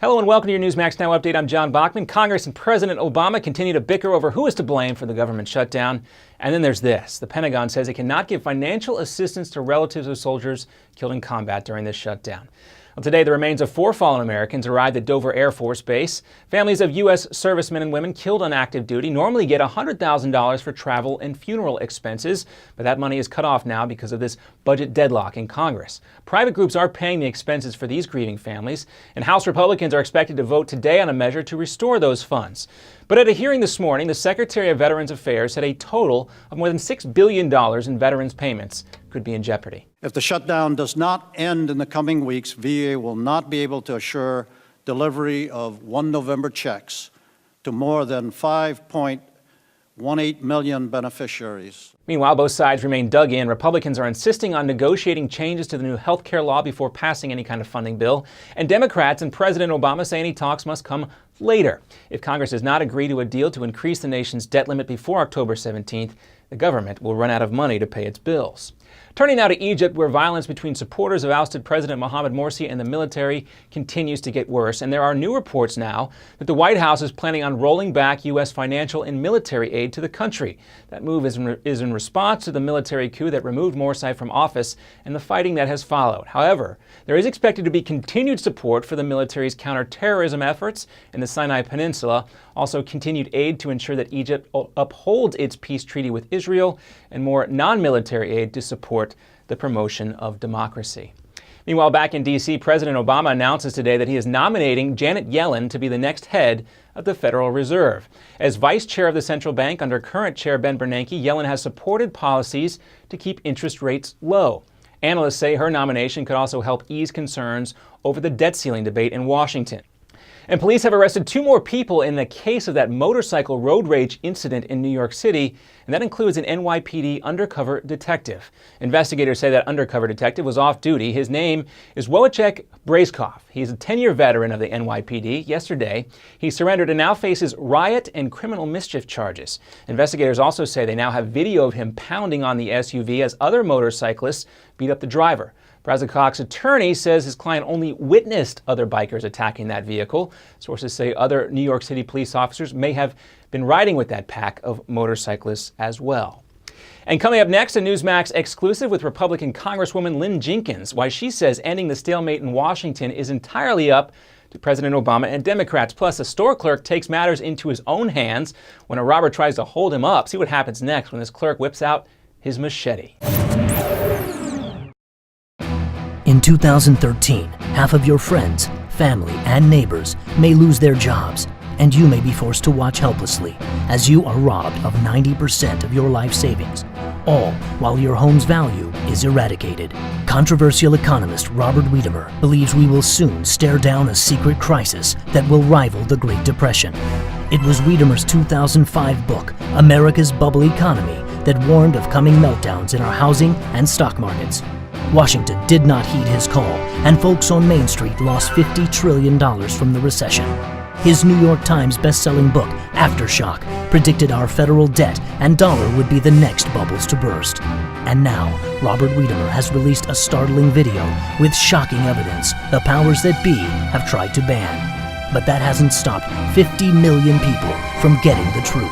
Hello and welcome to your Newsmax Now update. I'm John Bachman. Congress and President Obama continue to bicker over who is to blame for the government shutdown. And then there's this. The Pentagon says it cannot give financial assistance to relatives of soldiers killed in combat during this shutdown. Well, today, the remains of 4 fallen Americans arrived at Dover Air Force Base. Families of U.S. servicemen and women killed on active duty normally get $100,000 for travel and funeral expenses, but that money is cut off now because of this budget deadlock in Congress. Private groups are paying the expenses for these grieving families, and House Republicans are expected to vote today on a measure to restore those funds. But at a hearing this morning, the Secretary of Veterans Affairs said a total of more than $6 billion in veterans payments could be in jeopardy. If the shutdown does not end in the coming weeks, VA will not be able to assure delivery of 1 November checks to more than 5.18 million beneficiaries. Meanwhile, both sides remain dug in. Republicans are insisting on negotiating changes to the new health care law before passing any kind of funding bill. And Democrats and President Obama say any talks must come later. If Congress does not agree to a deal to increase the nation's debt limit before October 17th, the government will run out of money to pay its bills. Turning now to Egypt, where violence between supporters of ousted President Mohamed Morsi and the military continues to get worse. And there are new reports now that the White House is planning on rolling back U.S. financial and military aid to the country. That move is in response to the military coup that removed Morsi from office and the fighting that has followed. However, there is expected to be continued support for the military's counterterrorism efforts in the Sinai Peninsula, also continued aid to ensure that Egypt upholds its peace treaty with Israel, and more non-military aid to support the promotion of democracy. Meanwhile, back in D.C., President Obama announces today that he is nominating Janet Yellen to be the next head of the Federal Reserve. As vice chair of the central bank under current chair Ben Bernanke, Yellen has supported policies to keep interest rates low. Analysts say her nomination could also help ease concerns over the debt ceiling debate in Washington. And police have arrested 2 more people in the case of that motorcycle road rage incident in New York City, and that includes an NYPD undercover detective. Investigators say that undercover detective was off duty. His name is Wojciech Brejskov. He's a 10-year veteran of the NYPD. Yesterday, he surrendered and now faces riot and criminal mischief charges. Investigators also say they now have video of him pounding on the SUV as other motorcyclists beat up the driver. Brejskov's attorney says his client only witnessed other bikers attacking that vehicle. Sources say other New York City police officers may have been riding with that pack of motorcyclists as well. And coming up next, a Newsmax exclusive with Republican Congresswoman Lynn Jenkins, why she says ending the stalemate in Washington is entirely up to President Obama and Democrats. Plus, a store clerk takes matters into his own hands when a robber tries to hold him up. See what happens next when this clerk whips out his machete. In 2013, half of your friends, family, and neighbors may lose their jobs, and you may be forced to watch helplessly as you are robbed of 90% of your life savings, all while your home's value is eradicated. Controversial economist Robert Wiedemer believes we will soon stare down a secret crisis that will rival the Great Depression. It was Wiedemer's 2005 book, America's Bubble Economy, that warned of coming meltdowns in our housing and stock markets. Washington did not heed his call, and folks on Main Street lost $50 trillion from the recession. His New York Times best-selling book, Aftershock, predicted our federal debt and dollar would be the next bubbles to burst. And now, Robert Wiedemer has released a startling video with shocking evidence the powers that be have tried to ban. But that hasn't stopped 50 million people from getting the truth.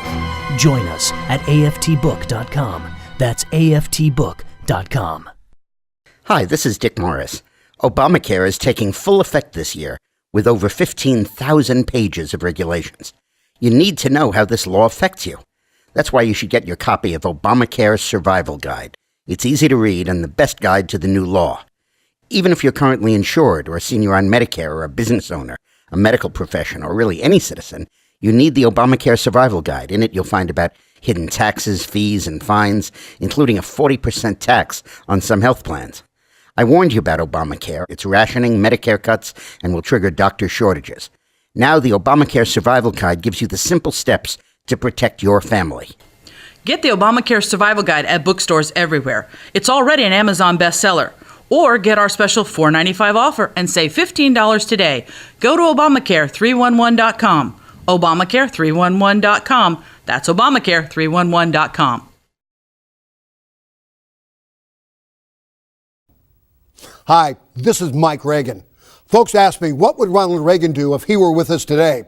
Join us at aftbook.com. That's aftbook.com. Hi, this is Dick Morris. Obamacare is taking full effect this year with over 15,000 pages of regulations. You need to know how this law affects you. That's why you should get your copy of Obamacare's Survival Guide. It's easy to read and the best guide to the new law. Even if you're currently insured or a senior on Medicare or a business owner, a medical professional, or really any citizen, you need the Obamacare Survival Guide. In it, you'll find about hidden taxes, fees, and fines, including a 40% tax on some health plans. I warned you about Obamacare. It's rationing, Medicare cuts, and will trigger doctor shortages. Now the Obamacare Survival Guide gives you the simple steps to protect your family. Get the Obamacare Survival Guide at bookstores everywhere. It's already an Amazon bestseller. Or get our special $4.95 offer and save $15 today. Go to Obamacare311.com. Obamacare311.com. That's Obamacare311.com. Hi, this is Mike Reagan. Folks ask me, what would Ronald Reagan do if he were with us today?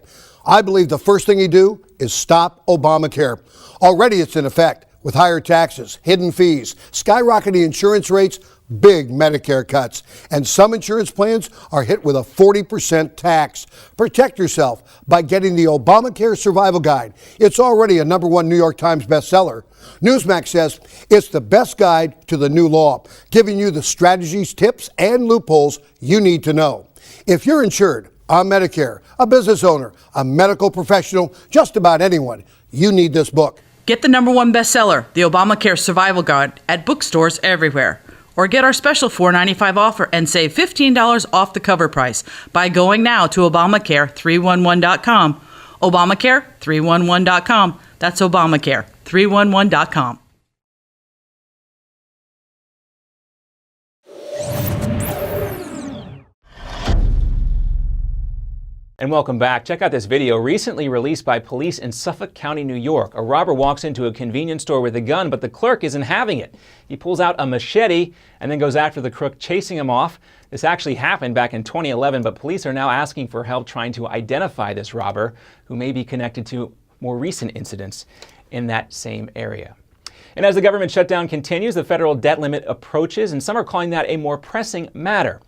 I believe the first thing he'd do is stop Obamacare. Already it's in effect with higher taxes, hidden fees, skyrocketing insurance rates, big Medicare cuts, and some insurance plans are hit with a 40% tax. Protect yourself by getting the Obamacare Survival Guide. It's already a #1 New York Times bestseller. Newsmax says it's the best guide to the new law, giving you the strategies, tips, and loopholes you need to know. If you're insured on Medicare, a business owner, a medical professional, just about anyone, you need this book. Get the #1 bestseller, The Obamacare Survival Guide, at bookstores everywhere. Or get our special $4.95 offer and save $15 off the cover price by going now to Obamacare311.com. Obamacare311.com. That's Obamacare311.com. And welcome back. Check out this video recently released by police in Suffolk County, New York. A robber walks into a convenience store with a gun, but the clerk isn't having it. He pulls out a machete and then goes after the crook, chasing him off. This actually happened back in 2011, but police are now asking for help trying to identify this robber, who may be connected to more recent incidents in that same area. And as the government shutdown continues, the federal debt limit approaches, and some are calling that a more pressing matter.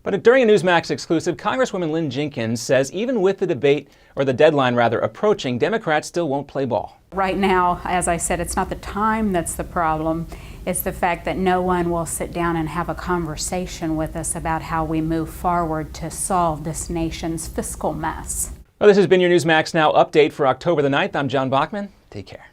But during a Newsmax exclusive, Congresswoman Lynn Jenkins says even with the debate, or the deadline rather, approaching, Democrats still won't play ball. Right now, as I said, it's not the time that's the problem. It's the fact that no one will sit down and have a conversation with us about how we move forward to solve this nation's fiscal mess. Well, this has been your Newsmax Now update for October the 9th. I'm John Bachman. Take care.